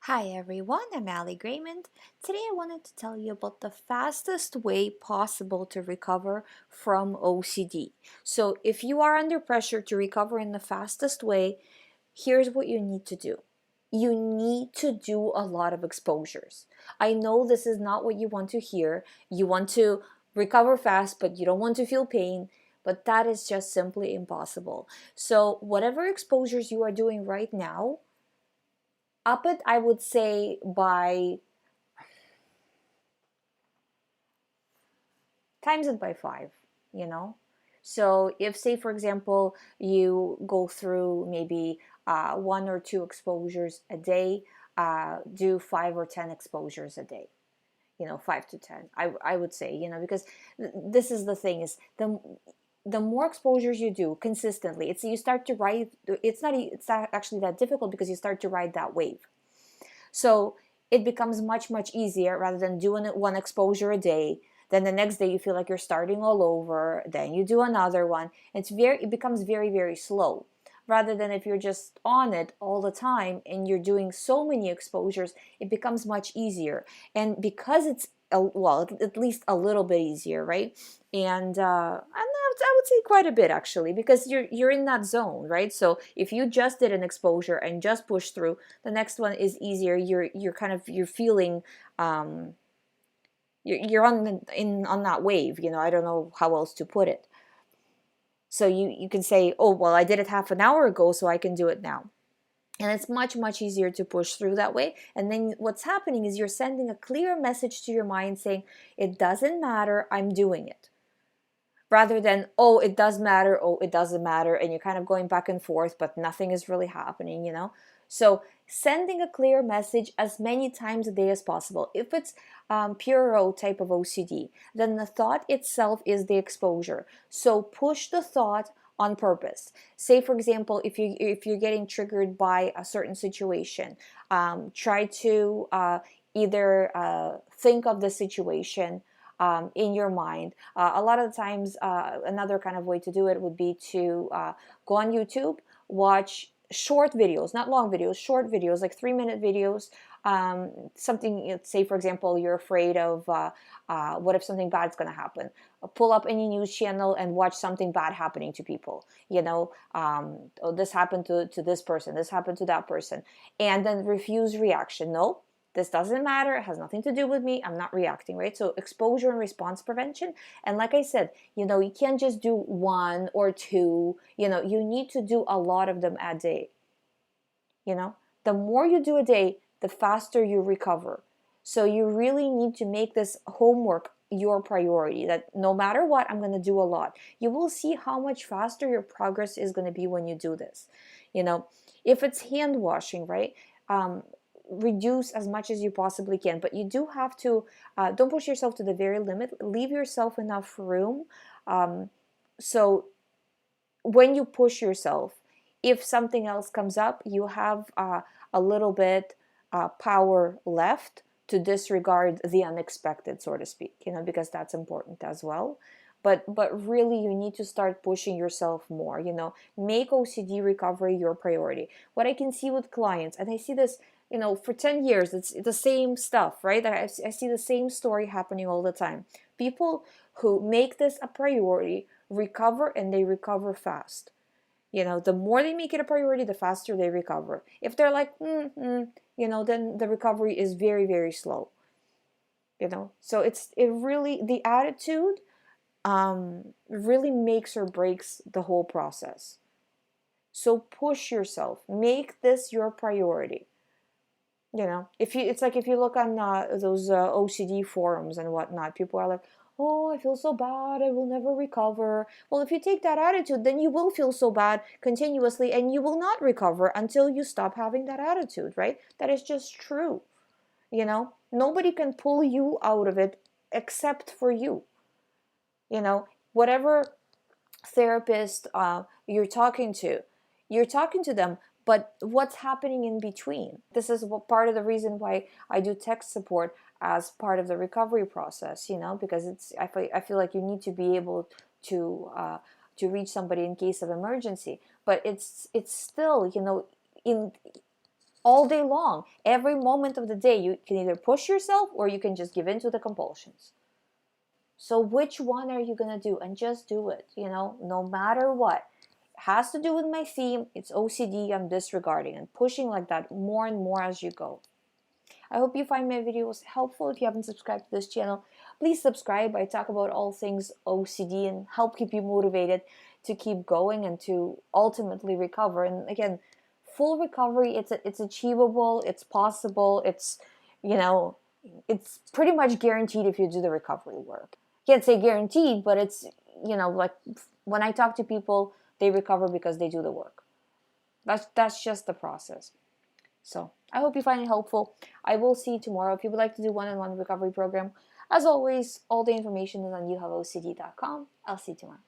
Hi everyone, I'm GREYMOND. Today I wanted to tell you about the fastest way possible to recover from OCD. So if you are under pressure to recover in the fastest way, here's what you need to do. You need to do a lot of exposures. I know this is not what you want to hear. You want to recover fast, but you don't want to feel pain. But that is just simply impossible. So whatever exposures you are doing right now, up it, I would say, by times it by 5, you know. So if, say for example, you go through maybe 1 or 2 exposures a day, do 5 or 10 exposures a day, 5 to 10, I would say, because this is the thing, is the more exposures you do consistently, you start to ride. It's not actually that difficult, because you start to ride that wave. So it becomes much easier, rather than doing it 1 exposure a day. Then the next day you feel like you're starting all over. Then you do another one. It becomes very slow. Rather than if you're just on it all the time and you're doing so many exposures, it becomes much easier. And because it's well, at least a little bit easier, right? And I would say quite a bit, actually, because you're in that zone, right? So if you just did an exposure and just push through, the next one is easier. You're feeling you're on that wave. I don't know how else to put it. So you can say, oh well, I did it half an hour ago, so I can do it now. And it's much easier to push through that way. And then what's happening is you're sending a clear message to your mind saying, it doesn't matter, I'm doing it. Rather than, oh, it does matter, oh, it doesn't matter, and you're kind of going back and forth, but nothing is really happening. So sending a clear message as many times a day as possible. If it's pure type of OCD, then the thought itself is the exposure. So push the thought on purpose. Say, for example, if you're getting triggered by a certain situation, try to either think of the situation in your mind. A lot of the times, another kind of way to do it would be to go on YouTube, watch short videos, not long videos, short videos, like 3-minute videos. Something, say for example, you're afraid of what if something bad's going to happen. Pull up any news channel and watch something bad happening to people. Oh, this happened to this person, this happened to that person, and then refuse reaction. No, this doesn't matter, it has nothing to do with me, I'm not reacting, right? So exposure and response prevention. And like I said, you can't just do 1 or 2, you need to do a lot of them a day. The more you do a day, the faster you recover. So you really need to make this homework your priority, that no matter what, I'm going to do a lot. You will see how much faster your progress is going to be when you do this. If it's hand washing, right? Reduce as much as you possibly can, but you do have to, don't push yourself to the very limit. Leave yourself enough room. So when you push yourself, if something else comes up, you have a little bit power left to disregard the unexpected, so to speak, because that's important as well. But really, you need to start pushing yourself more. Make OCD recovery your priority. What I can see with clients, and I see this, for 10 years, it's the same stuff, right? I see the same story happening all the time. People who make this a priority recover, and they recover fast. The more they make it a priority, the faster they recover. If they're like, then the recovery is very slow. So it really, the attitude really makes or breaks the whole process. So push yourself, make this your priority. It's like if you look on those OCD forums and whatnot, people are like, oh, I feel so bad, I will never recover. Well, if you take that attitude, then you will feel so bad continuously, and you will not recover until you stop having that attitude, right? That is just true. Nobody can pull you out of it except for you. Whatever therapist you're talking to them, but what's happening in between? This is part of the reason why I do tech support as part of the recovery process, because I feel like you need to be able to reach somebody in case of emergency. But it's still, in all day long. Every moment of the day, you can either push yourself or you can just give in to the compulsions. So which one are you going to do? And just do it, no matter what. It has to do with my theme. It's OCD. I'm disregarding and pushing like that more and more as you go. I hope you find my videos helpful. If you haven't subscribed to this channel, please subscribe. I talk about all things OCD and help keep you motivated to keep going and to ultimately recover. And again, full recovery, it's achievable, it's possible, it's pretty much guaranteed if you do the recovery work. Can't say guaranteed, but it's like when I talk to people, they recover because they do the work. That's just the process. So I hope you find it helpful. I will see you tomorrow. If you would like to do one-on-one recovery program, as always, all the information is on youhaveocd.com. I'll see you tomorrow.